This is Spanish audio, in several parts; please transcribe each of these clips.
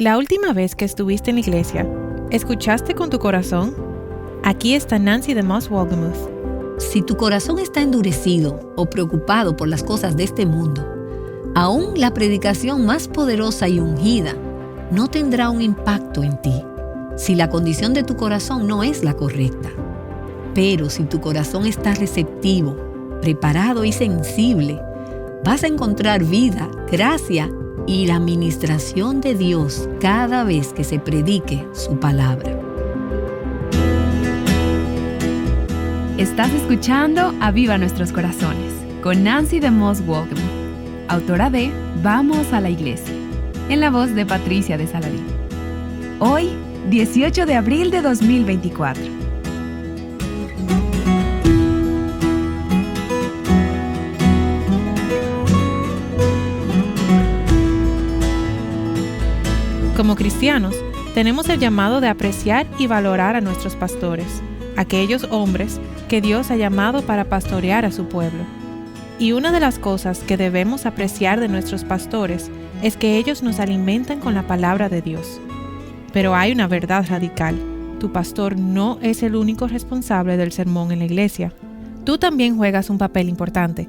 La última vez que estuviste en la iglesia, ¿escuchaste con tu corazón? Aquí está Nancy DeMoss Wolgemuth. Si tu corazón está endurecido o preocupado por las cosas de este mundo, aún la predicación más poderosa y ungida no tendrá un impacto en ti si la condición de tu corazón no es la correcta. Pero si tu corazón está receptivo, preparado y sensible, vas a encontrar vida, gracia y la ministración de Dios cada vez que se predique su palabra. Estás escuchando Aviva Nuestros Corazones con Nancy DeMoss Wolgemuth, autora de Vamos a la Iglesia, en la voz de Patricia de Saladín. Hoy, 18 de abril de 2024. Como cristianos, tenemos el llamado de apreciar y valorar a nuestros pastores, aquellos hombres que Dios ha llamado para pastorear a su pueblo. Y una de las cosas que debemos apreciar de nuestros pastores es que ellos nos alimentan con la palabra de Dios. Pero hay una verdad radical: tu pastor no es el único responsable del sermón en la iglesia. Tú también juegas un papel importante.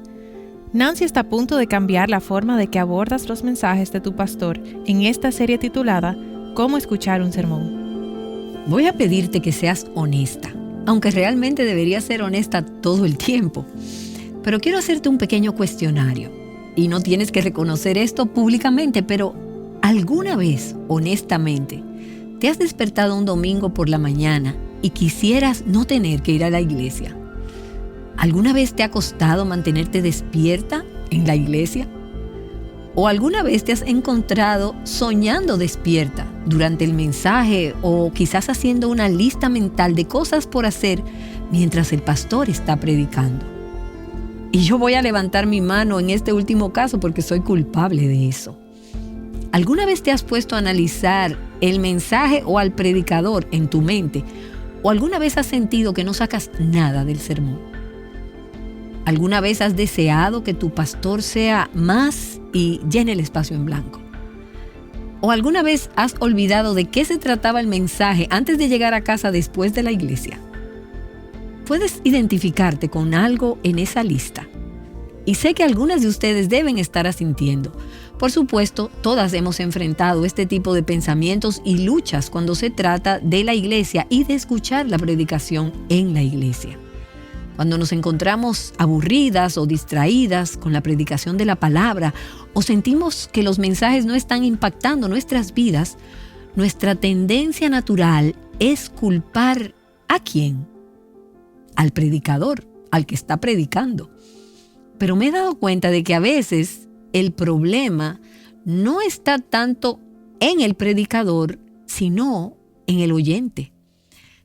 Nancy está a punto de cambiar la forma de que abordas los mensajes de tu pastor en esta serie titulada ¿Cómo escuchar un sermón? Voy a pedirte que seas honesta, aunque realmente deberías ser honesta todo el tiempo. Pero quiero hacerte un pequeño cuestionario, y no tienes que reconocer esto públicamente, pero ¿alguna vez, honestamente, te has despertado un domingo por la mañana y quisieras no tener que ir a la iglesia? ¿Alguna vez te ha costado mantenerte despierta en la iglesia? ¿O alguna vez te has encontrado soñando despierta durante el mensaje o quizás haciendo una lista mental de cosas por hacer mientras el pastor está predicando? Y yo voy a levantar mi mano en este último caso porque soy culpable de eso. ¿Alguna vez te has puesto a analizar el mensaje o al predicador en tu mente? ¿O alguna vez has sentido que no sacas nada del sermón? ¿Alguna vez has deseado que tu pastor sea más y llene el espacio en blanco? ¿O alguna vez has olvidado de qué se trataba el mensaje antes de llegar a casa después de la iglesia? ¿Puedes identificarte con algo en esa lista? Y sé que algunas de ustedes deben estar asintiendo. Por supuesto, todas hemos enfrentado este tipo de pensamientos y luchas cuando se trata de la iglesia y de escuchar la predicación en la iglesia. Cuando nos encontramos aburridas o distraídas con la predicación de la palabra o sentimos que los mensajes no están impactando nuestras vidas, nuestra tendencia natural es culpar ¿a quién? Al predicador, al que está predicando. Pero me he dado cuenta de que a veces el problema no está tanto en el predicador, sino en el oyente.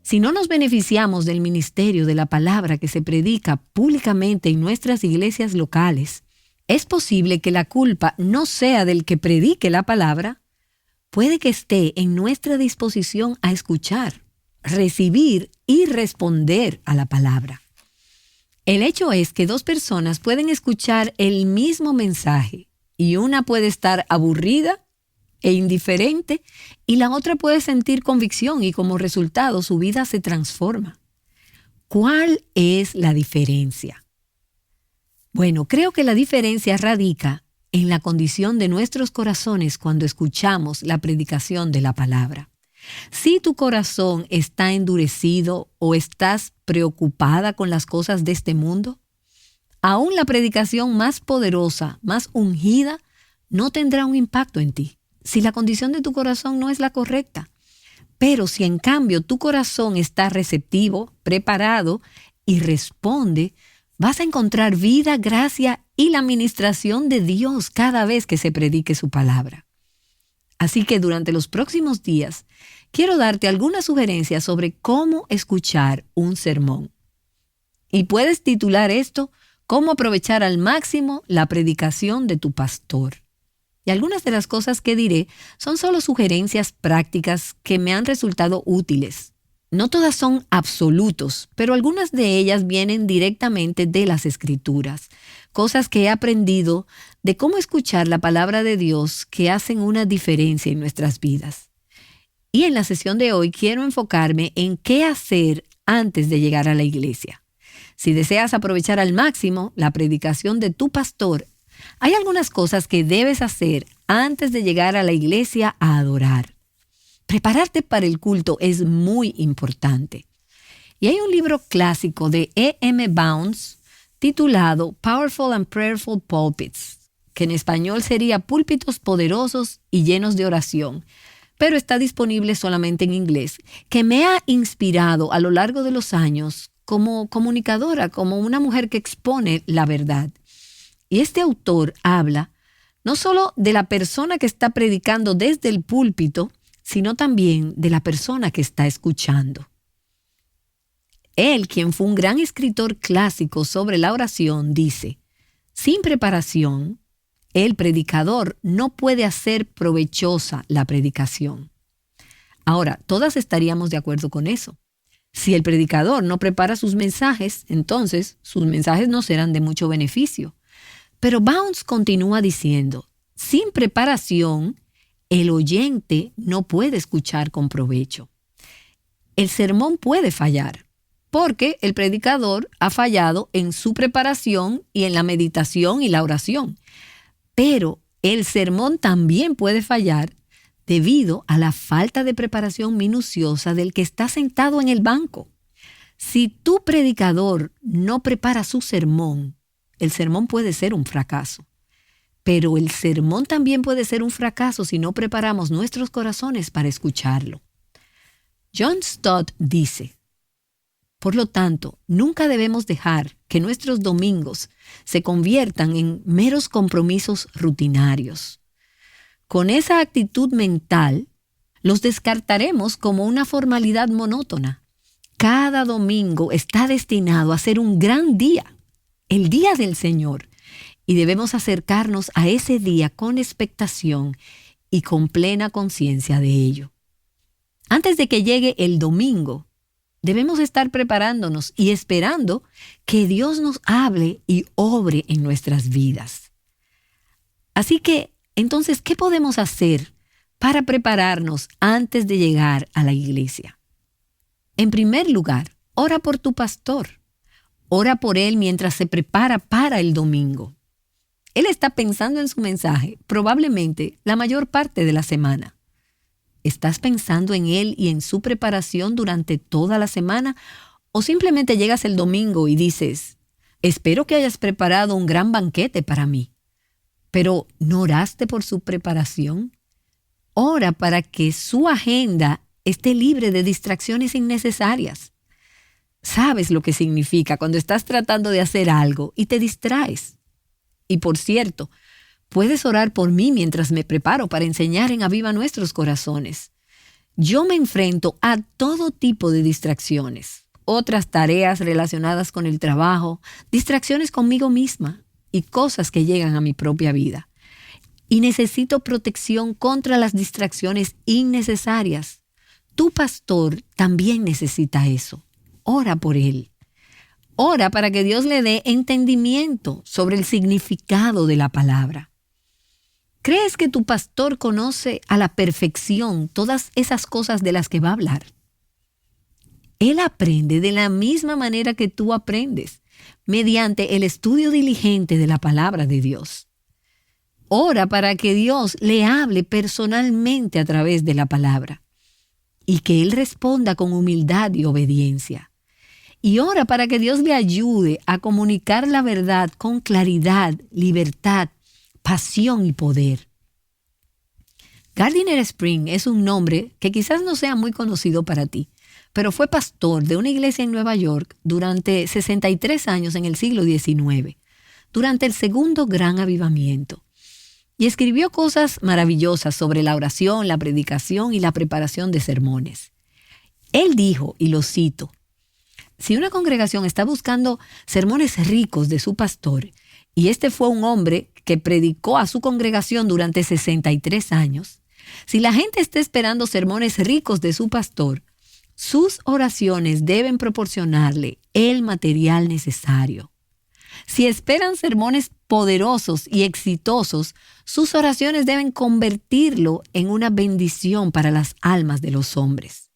Si no nos beneficiamos del ministerio de la palabra que se predica públicamente en nuestras iglesias locales, es posible que la culpa no sea del que predique la palabra, puede que esté en nuestra disposición a escuchar, recibir y responder a la palabra. El hecho es que dos personas pueden escuchar el mismo mensaje y una puede estar aburrida e indiferente y la otra puede sentir convicción y como resultado su vida se transforma. ¿Cuál es la diferencia? Bueno, creo que la diferencia radica en la condición de nuestros corazones cuando escuchamos la predicación de la palabra. Si tu corazón está endurecido o estás preocupada con las cosas de este mundo, aún la predicación más poderosa, más ungida, no tendrá un impacto en ti si la condición de tu corazón no es la correcta. Pero si en cambio tu corazón está receptivo, preparado y responde, vas a encontrar vida, gracia y la ministración de Dios cada vez que se predique su palabra. Así que durante los próximos días, quiero darte algunas sugerencias sobre cómo escuchar un sermón. Y puedes titular esto, ¿Cómo aprovechar al máximo la predicación de tu pastor? Y algunas de las cosas que diré son solo sugerencias prácticas que me han resultado útiles. No todas son absolutos, pero algunas de ellas vienen directamente de las Escrituras. Cosas que he aprendido de cómo escuchar la palabra de Dios que hacen una diferencia en nuestras vidas. Y en la sesión de hoy quiero enfocarme en qué hacer antes de llegar a la iglesia. Si deseas aprovechar al máximo la predicación de tu pastor, hay algunas cosas que debes hacer antes de llegar a la iglesia a adorar. Prepararte para el culto es muy importante. Y hay un libro clásico de E.M. Bounds titulado Powerful and Prayerful Pulpits, que en español sería Púlpitos poderosos y llenos de oración, pero está disponible solamente en inglés, que me ha inspirado a lo largo de los años como comunicadora, como una mujer que expone la verdad. Y este autor habla no solo de la persona que está predicando desde el púlpito, sino también de la persona que está escuchando. Él, quien fue un gran escritor clásico sobre la oración, dice: sin preparación, el predicador no puede hacer provechosa la predicación. Ahora, todas estaríamos de acuerdo con eso. Si el predicador no prepara sus mensajes, entonces sus mensajes no serán de mucho beneficio. Pero Bounds continúa diciendo: sin preparación, el oyente no puede escuchar con provecho. El sermón puede fallar, porque el predicador ha fallado en su preparación y en la meditación y la oración. Pero el sermón también puede fallar debido a la falta de preparación minuciosa del que está sentado en el banco. Si tu predicador no prepara su sermón, el sermón puede ser un fracaso. Pero el sermón también puede ser un fracaso si no preparamos nuestros corazones para escucharlo. John Stott dice: por lo tanto, nunca debemos dejar que nuestros domingos se conviertan en meros compromisos rutinarios. Con esa actitud mental, los descartaremos como una formalidad monótona. Cada domingo está destinado a ser un gran día, el día del Señor, y debemos acercarnos a ese día con expectación y con plena conciencia de ello. Antes de que llegue el domingo, debemos estar preparándonos y esperando que Dios nos hable y obre en nuestras vidas. Así que, entonces, ¿qué podemos hacer para prepararnos antes de llegar a la iglesia? En primer lugar, ora por tu pastor. Ora por él mientras se prepara para el domingo. Él está pensando en su mensaje, probablemente la mayor parte de la semana. ¿Estás pensando en él y en su preparación durante toda la semana? ¿O simplemente llegas el domingo y dices: espero que hayas preparado un gran banquete para mí? ¿Pero no oraste por su preparación? Ora para que su agenda esté libre de distracciones innecesarias. ¿Sabes lo que significa cuando estás tratando de hacer algo y te distraes? Y por cierto, puedes orar por mí mientras me preparo para enseñar en Aviva Nuestros Corazones. Yo me enfrento a todo tipo de distracciones, otras tareas relacionadas con el trabajo, distracciones conmigo misma y cosas que llegan a mi propia vida. Y necesito protección contra las distracciones innecesarias. Tu pastor también necesita eso. Ora por él. Ora para que Dios le dé entendimiento sobre el significado de la palabra. ¿Crees que tu pastor conoce a la perfección todas esas cosas de las que va a hablar? Él aprende de la misma manera que tú aprendes, mediante el estudio diligente de la palabra de Dios. Ora para que Dios le hable personalmente a través de la palabra y que Él responda con humildad y obediencia. Y ora para que Dios le ayude a comunicar la verdad con claridad, libertad, pasión y poder. Gardiner Spring es un nombre que quizás no sea muy conocido para ti, pero fue pastor de una iglesia en Nueva York durante 63 años en el siglo XIX, durante el segundo gran avivamiento. Y escribió cosas maravillosas sobre la oración, la predicación y la preparación de sermones. Él dijo, y lo cito: si una congregación está buscando sermones ricos de su pastor, y este fue un hombre que predicó a su congregación durante 63 años, si la gente está esperando sermones ricos de su pastor, Sus oraciones deben proporcionarle el material necesario. Si esperan sermones poderosos y exitosos, sus oraciones deben convertirlo en una bendición para las almas de los hombres.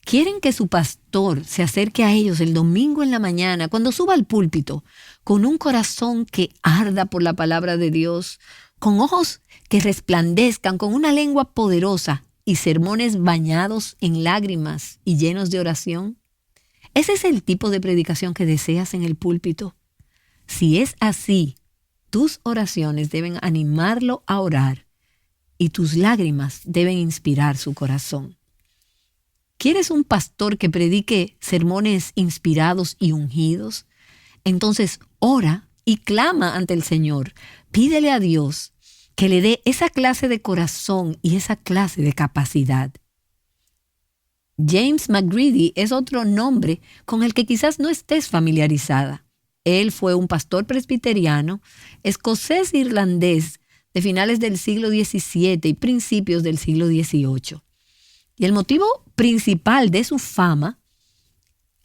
¿Quieren que su pastor se acerque a ellos el domingo en la mañana, cuando suba al púlpito, con un corazón que arda por la palabra de Dios, con ojos que resplandezcan, con una lengua poderosa y sermones bañados en lágrimas y llenos de oración? ¿Ese es el tipo de predicación que deseas en el púlpito? Si es así, tus oraciones deben animarlo a orar y tus lágrimas deben inspirar su corazón. ¿Quieres un pastor que predique sermones inspirados y ungidos? Entonces ora y clama ante el Señor. Pídele a Dios que le dé esa clase de corazón y esa clase de capacidad. James McGready es otro nombre con el que quizás no estés familiarizada. Él fue un pastor presbiteriano, escocés-irlandés de finales del siglo XVII y principios del siglo XVIII. Y el motivo principal de su fama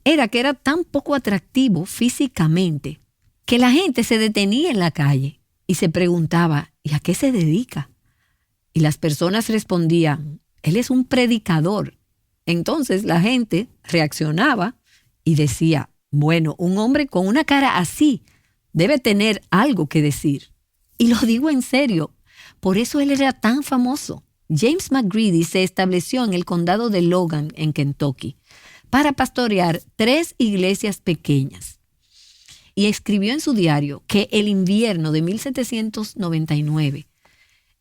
era que era tan poco atractivo físicamente que la gente se detenía en la calle y se preguntaba, ¿y a qué se dedica? Y las personas respondían, él es un predicador. Entonces la gente reaccionaba y decía, bueno, un hombre con una cara así debe tener algo que decir. Y lo digo en serio, por eso él era tan famoso. James McGready se estableció en el condado de Logan, en Kentucky, para pastorear 3 iglesias pequeñas. Y escribió en su diario que el invierno de 1799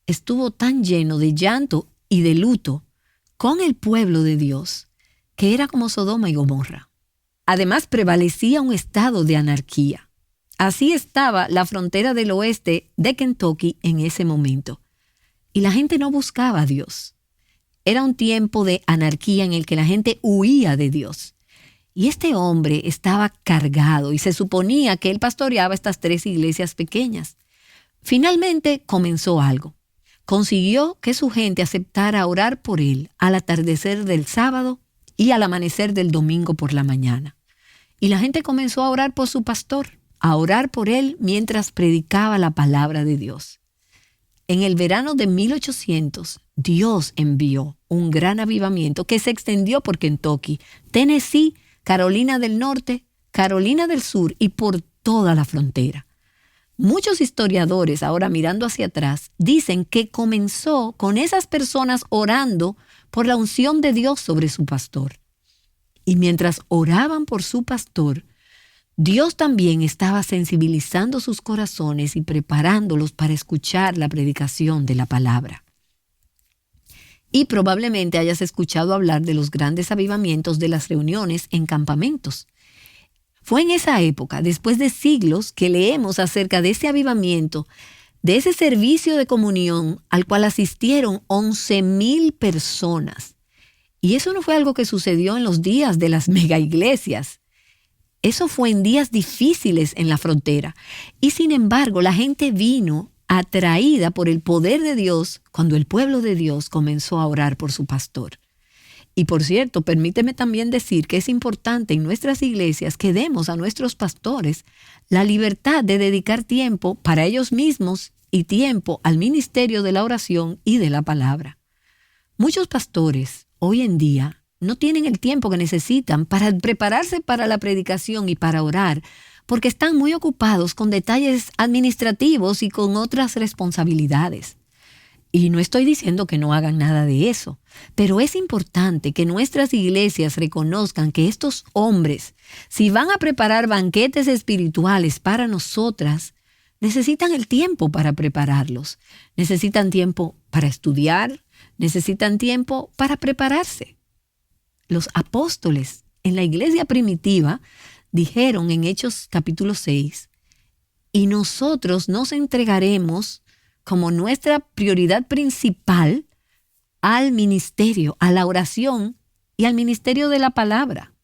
estuvo tan lleno de llanto y de luto con el pueblo de Dios que era como Sodoma y Gomorra. Además, prevalecía un estado de anarquía. Así estaba la frontera del oeste de Kentucky en ese momento. Y la gente no buscaba a Dios. Era un tiempo de anarquía en el que la gente huía de Dios. Y este hombre estaba cargado y se suponía que él pastoreaba estas 3 iglesias pequeñas. Finalmente comenzó algo. Consiguió que su gente aceptara orar por él al atardecer del sábado y al amanecer del domingo por la mañana. Y la gente comenzó a orar por su pastor, a orar por él mientras predicaba la palabra de Dios. En el verano de 1800, Dios envió un gran avivamiento que se extendió por Kentucky, Tennessee, Carolina del Norte, Carolina del Sur y por toda la frontera. Muchos historiadores, ahora mirando hacia atrás, dicen que comenzó con esas personas orando por la unción de Dios sobre su pastor. Y mientras oraban por su pastor, Dios también estaba sensibilizando sus corazones y preparándolos para escuchar la predicación de la palabra. Y probablemente hayas escuchado hablar de los grandes avivamientos de las reuniones en campamentos. Fue en esa época, después de siglos, que leemos acerca de ese avivamiento, de ese servicio de comunión al cual asistieron 11,000 personas. Y eso no fue algo que sucedió en los días de las megaiglesias. Eso fue en días difíciles en la frontera. Y sin embargo, la gente vino atraída por el poder de Dios cuando el pueblo de Dios comenzó a orar por su pastor. Y por cierto, permíteme también decir que es importante en nuestras iglesias que demos a nuestros pastores la libertad de dedicar tiempo para ellos mismos y tiempo al ministerio de la oración y de la palabra. Muchos pastores hoy en día no tienen el tiempo que necesitan para prepararse para la predicación y para orar, porque están muy ocupados con detalles administrativos y con otras responsabilidades. Y no estoy diciendo que no hagan nada de eso, pero es importante que nuestras iglesias reconozcan que estos hombres, si van a preparar banquetes espirituales para nosotras, necesitan el tiempo para prepararlos, necesitan tiempo para estudiar, necesitan tiempo para prepararse. Los apóstoles en la iglesia primitiva dijeron en Hechos capítulo 6, y nosotros nos entregaremos como nuestra prioridad principal al ministerio, a la oración y al ministerio de la palabra.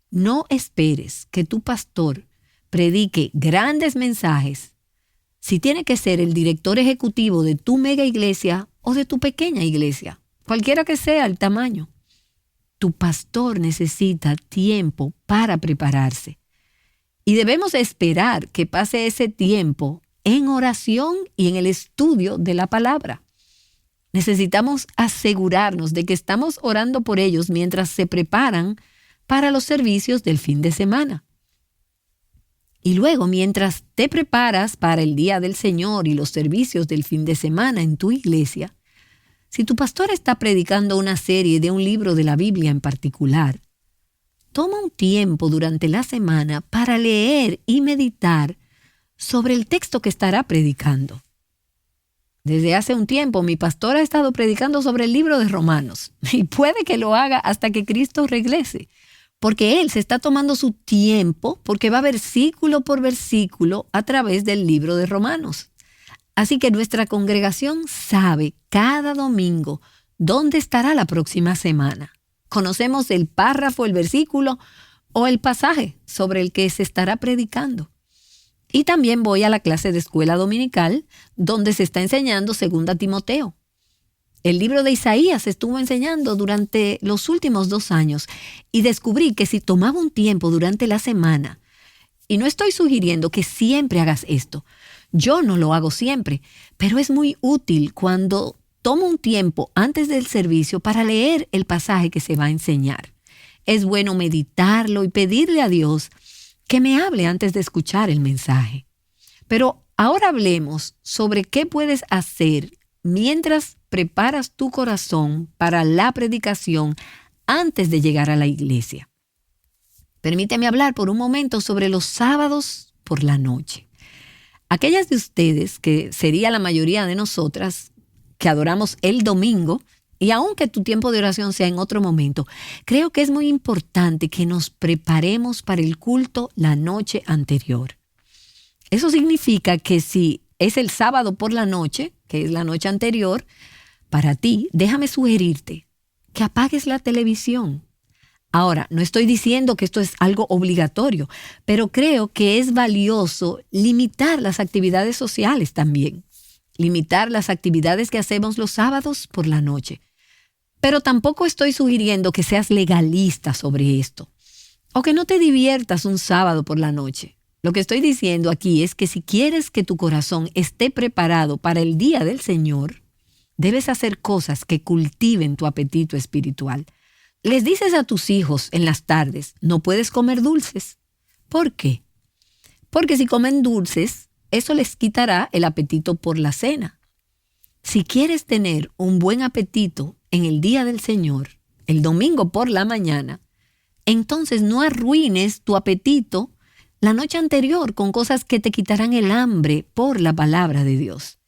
No esperes que tu pastor predique grandes mensajes si tiene que ser el director ejecutivo de tu mega iglesia o de tu pequeña iglesia, cualquiera que sea el tamaño. tu pastor necesita tiempo para prepararse. Y debemos esperar que pase ese tiempo en oración y en el estudio de la palabra. Necesitamos asegurarnos de que estamos orando por ellos mientras se preparan para los servicios del fin de semana. Y luego, mientras te preparas para el día del Señor y los servicios del fin de semana en tu iglesia, si tu pastor está predicando una serie de un libro de la Biblia en particular, toma un tiempo durante la semana para leer y meditar sobre el texto que estará predicando. Desde hace un tiempo mi pastor ha estado predicando sobre el libro de Romanos y puede que lo haga hasta que Cristo regrese, porque él se está tomando su tiempo porque va versículo por versículo a través del libro de Romanos. Así que nuestra congregación sabe cada domingo dónde estará la próxima semana. Conocemos el párrafo, el versículo o el pasaje sobre el que se estará predicando. Y también voy a la clase de escuela dominical donde se está enseñando 2 Timoteo. El libro de Isaías se estuvo enseñando durante los últimos 2 años y descubrí que si tomaba un tiempo durante la semana, y no estoy sugiriendo que siempre hagas esto, yo no lo hago siempre, pero es muy útil cuando tomo un tiempo antes del servicio para leer el pasaje que se va a enseñar. Es bueno meditarlo y pedirle a Dios que me hable antes de escuchar el mensaje. Pero ahora hablemos sobre qué puedes hacer mientras preparas tu corazón para la predicación antes de llegar a la iglesia. Permíteme hablar por un momento sobre los sábados por la noche. Aquellas de ustedes, que sería la mayoría de nosotras, que adoramos el domingo, y aunque tu tiempo de oración sea en otro momento, creo que es muy importante que nos preparemos para el culto la noche anterior. Eso significa que si es el sábado por la noche, que es la noche anterior, para ti, déjame sugerirte que apagues la televisión. Ahora, no estoy diciendo que esto es algo obligatorio, pero creo que es valioso limitar las actividades sociales también. Limitar las actividades que hacemos los sábados por la noche. Pero tampoco estoy sugiriendo que seas legalista sobre esto o que no te diviertas un sábado por la noche. Lo que estoy diciendo aquí es que si quieres que tu corazón esté preparado para el día del Señor, debes hacer cosas que cultiven tu apetito espiritual. Les dices a tus hijos en las tardes, no puedes comer dulces. ¿Por qué? Porque si comen dulces, eso les quitará el apetito por la cena. Si quieres tener un buen apetito en el día del Señor, el domingo por la mañana, entonces no arruines tu apetito la noche anterior con cosas que te quitarán el hambre por la palabra de Dios.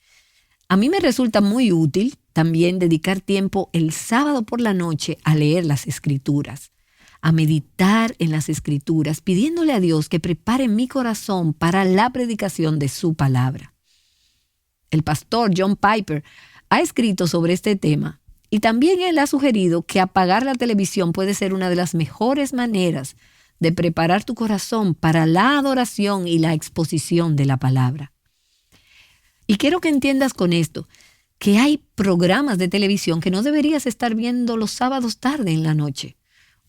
A mí me resulta muy útil también dedicar tiempo el sábado por la noche a leer las Escrituras, a meditar en las Escrituras, pidiéndole a Dios que prepare mi corazón para la predicación de su palabra. El pastor John Piper ha escrito sobre este tema y también él ha sugerido que apagar la televisión puede ser una de las mejores maneras de preparar tu corazón para la adoración y la exposición de la palabra. Y quiero que entiendas con esto que hay programas de televisión que no deberías estar viendo los sábados tarde en la noche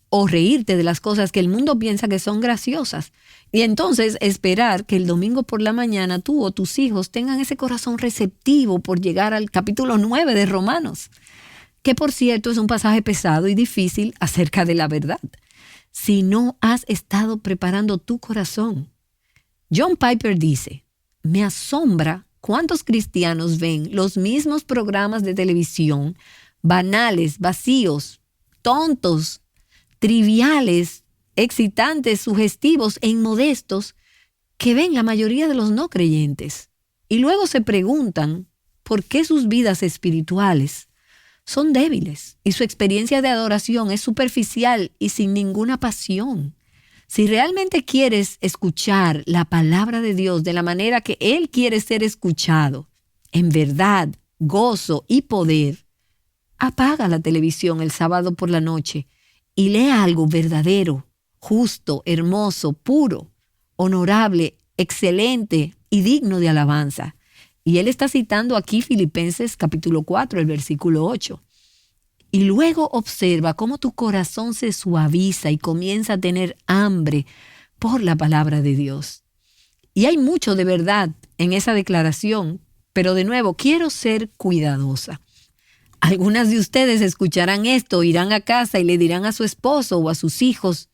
o reírte de las cosas que el mundo piensa que son graciosas y entonces esperar que el domingo por la mañana tú o tus hijos tengan ese corazón receptivo por llegar al capítulo 9 de Romanos, que por cierto es un pasaje pesado y difícil acerca de la verdad. Si no has estado preparando tu corazón. John Piper dice, me asombra cuántos cristianos ven los mismos programas de televisión, banales, vacíos, tontos, triviales, excitantes, sugestivos e inmodestos que ven la mayoría de los no creyentes. Y luego se preguntan por qué sus vidas espirituales son débiles y su experiencia de adoración es superficial y sin ninguna pasión. Si realmente quieres escuchar la palabra de Dios de la manera que Él quiere ser escuchado, en verdad, gozo y poder, apaga la televisión el sábado por la noche y lee algo verdadero, justo, hermoso, puro, honorable, excelente y digno de alabanza. Y él está citando aquí Filipenses capítulo 4, el versículo 8. Y luego observa cómo tu corazón se suaviza y comienza a tener hambre por la palabra de Dios. Y hay mucho de verdad en esa declaración, pero de nuevo, quiero ser cuidadosa. Algunas de ustedes escucharán esto, irán a casa y le dirán a su esposo o a sus hijos,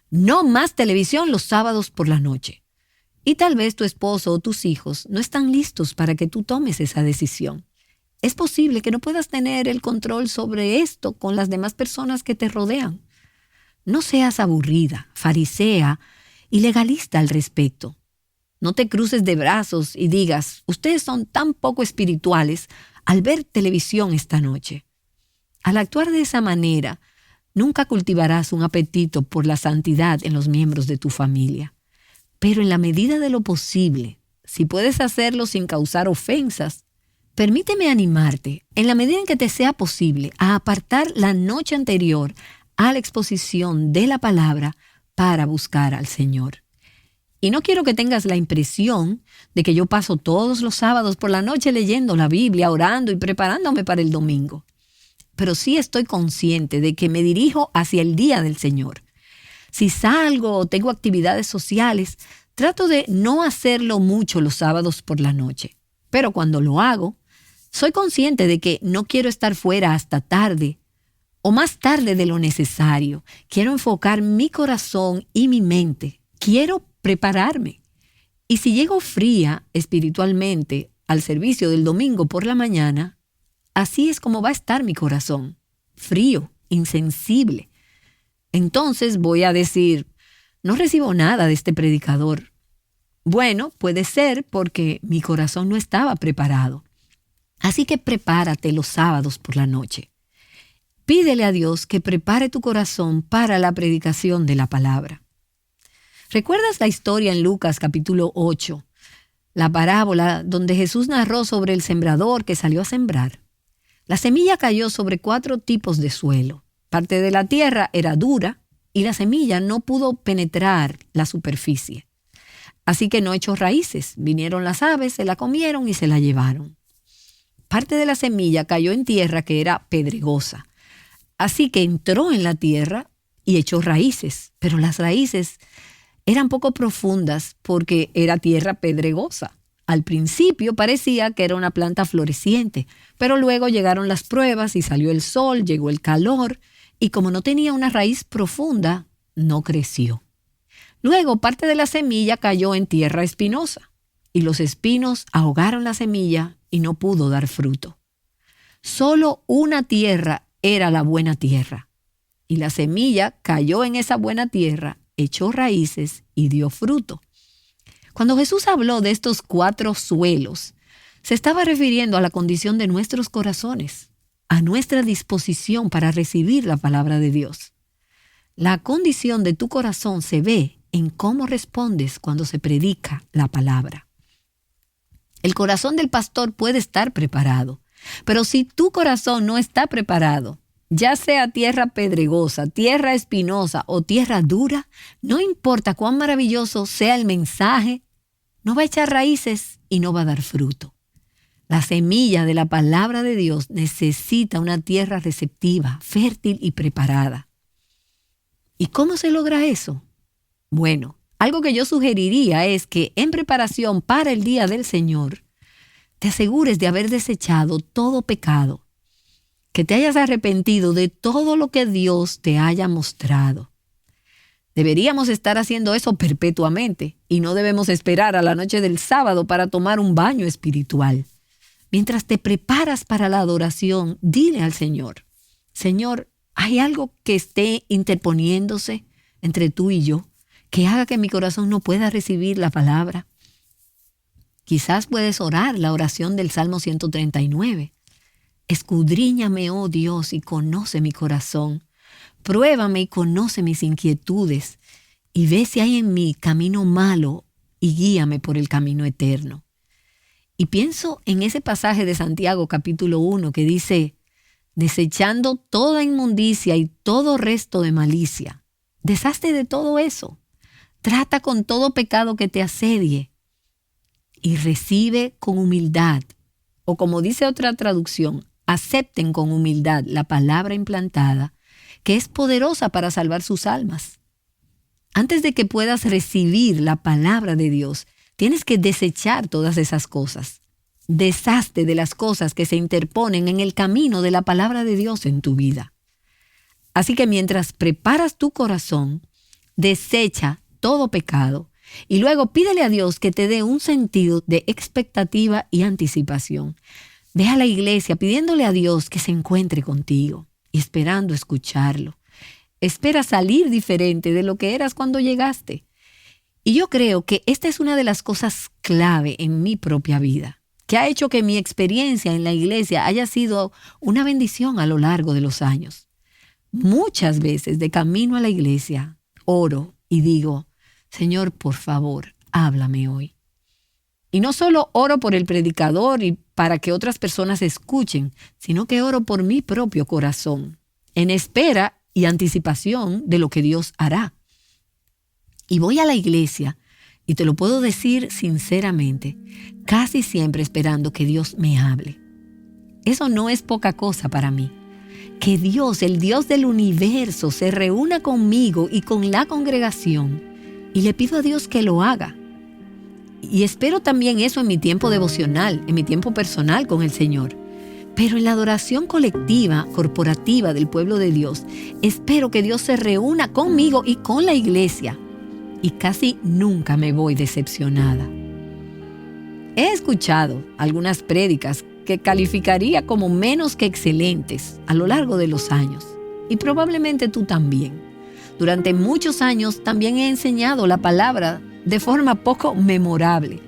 no más televisión los sábados por la noche. Y tal vez tu esposo o tus hijos no están listos para que tú tomes esa decisión. Es posible que no puedas tener el control sobre esto con las demás personas que te rodean. No seas aburrida, farisea y legalista al respecto. No te cruces de brazos y digas, ustedes son tan poco espirituales al ver televisión esta noche. Al actuar de esa manera, nunca cultivarás un apetito por la santidad en los miembros de tu familia. Pero en la medida de lo posible, si puedes hacerlo sin causar ofensas, permíteme animarte, en la medida en que te sea posible, a apartar la noche anterior a la exposición de la palabra para buscar al Señor. Y no quiero que tengas la impresión de que yo paso todos los sábados por la noche leyendo la Biblia, orando y preparándome para el domingo. Pero sí estoy consciente de que me dirijo hacia el día del Señor. Si salgo o tengo actividades sociales, trato de no hacerlo mucho los sábados por la noche. Pero cuando lo hago, soy consciente de que no quiero estar fuera hasta tarde o más tarde de lo necesario. Quiero enfocar mi corazón y mi mente. Quiero prepararme. Y si llego fría espiritualmente al servicio del domingo por la mañana, así es como va a estar mi corazón, frío, insensible. Entonces voy a decir, no recibo nada de este predicador. Bueno, puede ser porque mi corazón no estaba preparado. Así que prepárate los sábados por la noche. Pídele a Dios que prepare tu corazón para la predicación de la palabra. ¿Recuerdas la historia en Lucas capítulo 8? La parábola donde Jesús narró sobre el sembrador que salió a sembrar. La semilla cayó sobre 4 tipos de suelo. Parte de la tierra era dura y la semilla no pudo penetrar la superficie. Así que no echó raíces. Vinieron las aves, se la comieron y se la llevaron. Parte de la semilla cayó en tierra que era pedregosa. Así que entró en la tierra y echó raíces, pero las raíces eran poco profundas porque era tierra pedregosa. Al principio parecía que era una planta floreciente, pero luego llegaron las pruebas y salió el sol, llegó el calor, y como no tenía una raíz profunda, no creció. Luego parte de la semilla cayó en tierra espinosa, y los espinos ahogaron la semilla y no pudo dar fruto. Solo una tierra era la buena tierra, y la semilla cayó en esa buena tierra, echó raíces y dio fruto. Cuando Jesús habló de estos 4 suelos, se estaba refiriendo a la condición de nuestros corazones, a nuestra disposición para recibir la palabra de Dios. La condición de tu corazón se ve en cómo respondes cuando se predica la palabra. El corazón del pastor puede estar preparado, pero si tu corazón no está preparado, ya sea tierra pedregosa, tierra espinosa o tierra dura, no importa cuán maravilloso sea el mensaje, no va a echar raíces y no va a dar fruto. La semilla de la palabra de Dios necesita una tierra receptiva, fértil y preparada. ¿Y cómo se logra eso? Bueno, algo que yo sugeriría es que en preparación para el día del Señor, te asegures de haber desechado todo pecado, que te hayas arrepentido de todo lo que Dios te haya mostrado. Deberíamos estar haciendo eso perpetuamente y no debemos esperar a la noche del sábado para tomar un baño espiritual. Mientras te preparas para la adoración, dile al Señor, Señor, ¿hay algo que esté interponiéndose entre tú y yo, que haga que mi corazón no pueda recibir la palabra? Quizás puedes orar la oración del Salmo 139. Escudriñame, oh Dios, y conoce mi corazón. Pruébame y conoce mis inquietudes, y ve si hay en mí camino malo, y guíame por el camino eterno. Y pienso en ese pasaje de Santiago capítulo 1 que dice, desechando toda inmundicia y todo resto de malicia. Deshazte de todo eso. Trata con todo pecado que te asedie y recibe con humildad, o como dice otra traducción, acepten con humildad la palabra implantada, que es poderosa para salvar sus almas. Antes de que puedas recibir la palabra de Dios, tienes que desechar todas esas cosas. Deshazte de las cosas que se interponen en el camino de la palabra de Dios en tu vida. Así que mientras preparas tu corazón, desecha todo pecado y luego pídele a Dios que te dé un sentido de expectativa y anticipación. Ve a la iglesia pidiéndole a Dios que se encuentre contigo y esperando escucharlo. Espera salir diferente de lo que eras cuando llegaste. Y yo creo que esta es una de las cosas clave en mi propia vida, que ha hecho que mi experiencia en la iglesia haya sido una bendición a lo largo de los años. Muchas veces de camino a la iglesia oro y digo: Señor, por favor, háblame hoy. Y no solo oro por el predicador y para que otras personas escuchen, sino que oro por mi propio corazón, en espera y anticipación de lo que Dios hará. Y voy a la iglesia, y te lo puedo decir sinceramente, casi siempre esperando que Dios me hable. Eso no es poca cosa para mí. Que Dios, el Dios del universo, se reúna conmigo y con la congregación, y le pido a Dios que lo haga. Y espero también eso en mi tiempo devocional, en mi tiempo personal con el Señor. Pero en la adoración colectiva, corporativa del pueblo de Dios, espero que Dios se reúna conmigo y con la iglesia. Y casi nunca me voy decepcionada. He escuchado algunas prédicas que calificaría como menos que excelentes a lo largo de los años. Y probablemente tú también. Durante muchos años también he enseñado la palabra de forma poco memorable.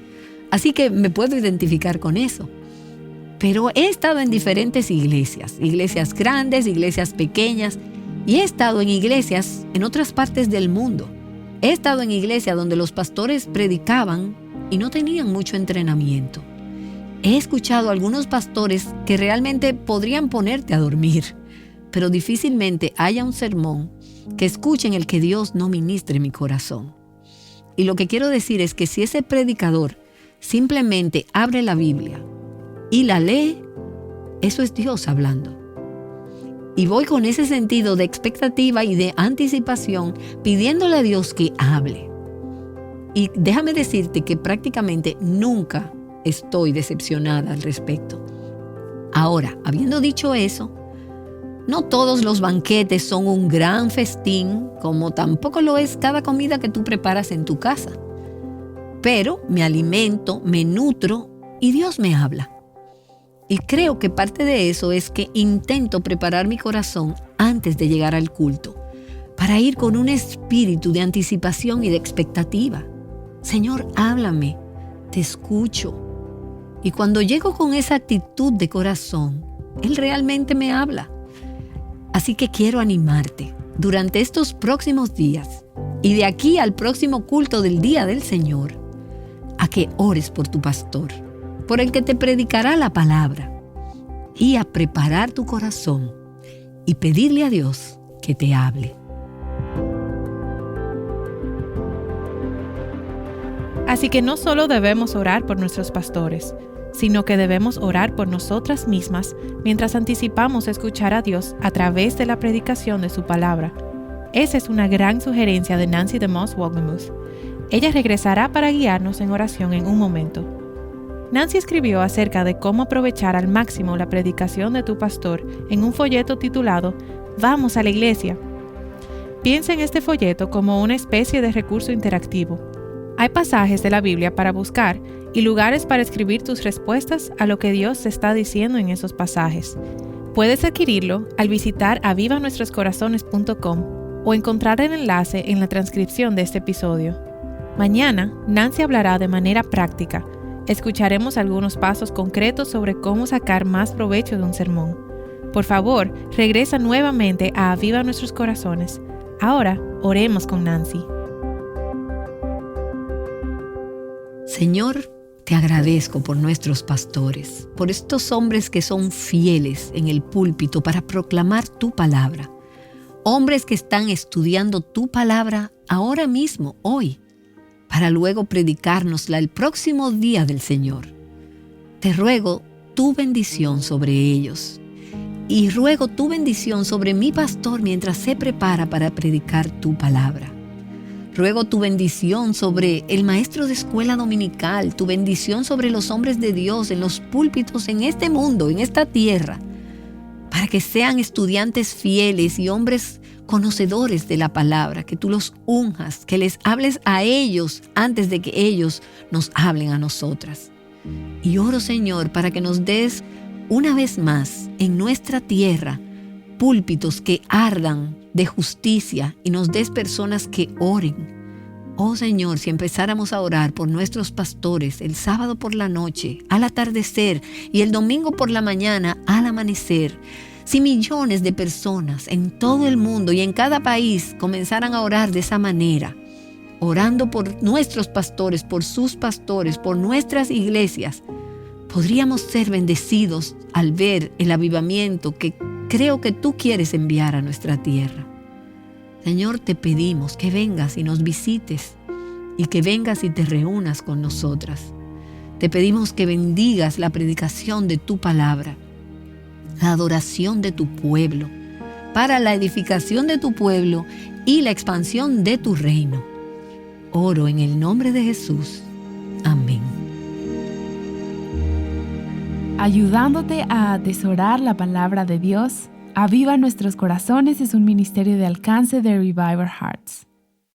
Así que me puedo identificar con eso. Pero he estado en diferentes iglesias grandes, iglesias pequeñas, y he estado en iglesias en otras partes del mundo. He estado en iglesias donde los pastores predicaban y no tenían mucho entrenamiento. He escuchado a algunos pastores que realmente podrían ponerte a dormir, pero difícilmente haya un sermón que escuchen el que Dios no ministre mi corazón. Y lo que quiero decir es que si ese predicador simplemente abre la Biblia y la lee, eso es Dios hablando. Y voy con ese sentido de expectativa y de anticipación, pidiéndole a Dios que hable. Y déjame decirte que prácticamente nunca estoy decepcionada al respecto. Ahora, habiendo dicho eso, no todos los banquetes son un gran festín, como tampoco lo es cada comida que tú preparas en tu casa. Pero me alimento, me nutro y Dios me habla. Y creo que parte de eso es que intento preparar mi corazón antes de llegar al culto, para ir con un espíritu de anticipación y de expectativa. Señor, háblame, te escucho. Y cuando llego con esa actitud de corazón, Él realmente me habla. Así que quiero animarte durante estos próximos días y de aquí al próximo culto del Día del Señor, a que ores por tu pastor, por el que te predicará la palabra, y a preparar tu corazón y pedirle a Dios que te hable. Así que no solo debemos orar por nuestros pastores, sino que debemos orar por nosotras mismas mientras anticipamos escuchar a Dios a través de la predicación de su palabra. Esa es una gran sugerencia de Nancy DeMoss Wolgemuth. Ella regresará para guiarnos en oración en un momento. Nancy escribió acerca de cómo aprovechar al máximo la predicación de tu pastor en un folleto titulado «Vamos a la iglesia». Piensa en este folleto como una especie de recurso interactivo. Hay pasajes de la Biblia para buscar y lugares para escribir tus respuestas a lo que Dios te está diciendo en esos pasajes. Puedes adquirirlo al visitar avivanuestroscorazones.com o encontrar el enlace en la transcripción de este episodio. Mañana, Nancy hablará de manera práctica. Escucharemos algunos pasos concretos sobre cómo sacar más provecho de un sermón. Por favor, regresa nuevamente a Aviva Nuestros Corazones. Ahora, oremos con Nancy. Señor, te agradezco por nuestros pastores, por estos hombres que son fieles en el púlpito para proclamar tu palabra. Hombres que están estudiando tu palabra ahora mismo, hoy, para luego predicárnosla el próximo día del Señor. Te ruego tu bendición sobre ellos y ruego tu bendición sobre mi pastor mientras se prepara para predicar tu palabra. Ruego tu bendición sobre el maestro de escuela dominical, tu bendición sobre los hombres de Dios en los púlpitos en este mundo, en esta tierra, para que sean estudiantes fieles y hombres conocedores de la palabra, que tú los unjas, que les hables a ellos antes de que ellos nos hablen a nosotras. Y oro, Señor, para que nos des una vez más en nuestra tierra púlpitos que ardan de justicia y nos des personas que oren. Oh Señor, si empezáramos a orar por nuestros pastores el sábado por la noche, al atardecer, y el domingo por la mañana, al amanecer, si millones de personas en todo el mundo y en cada país comenzaran a orar de esa manera, orando por nuestros pastores, por sus pastores, por nuestras iglesias, podríamos ser bendecidos al ver el avivamiento que creo que tú quieres enviar a nuestra tierra. Señor, te pedimos que vengas y nos visites y que vengas y te reúnas con nosotras. Te pedimos que bendigas la predicación de tu palabra, la adoración de tu pueblo, para la edificación de tu pueblo y la expansión de tu reino. Oro en el nombre de Jesús. Amén. Ayudándote a atesorar la palabra de Dios, Aviva Nuestros Corazones es un ministerio de alcance de Revival Hearts.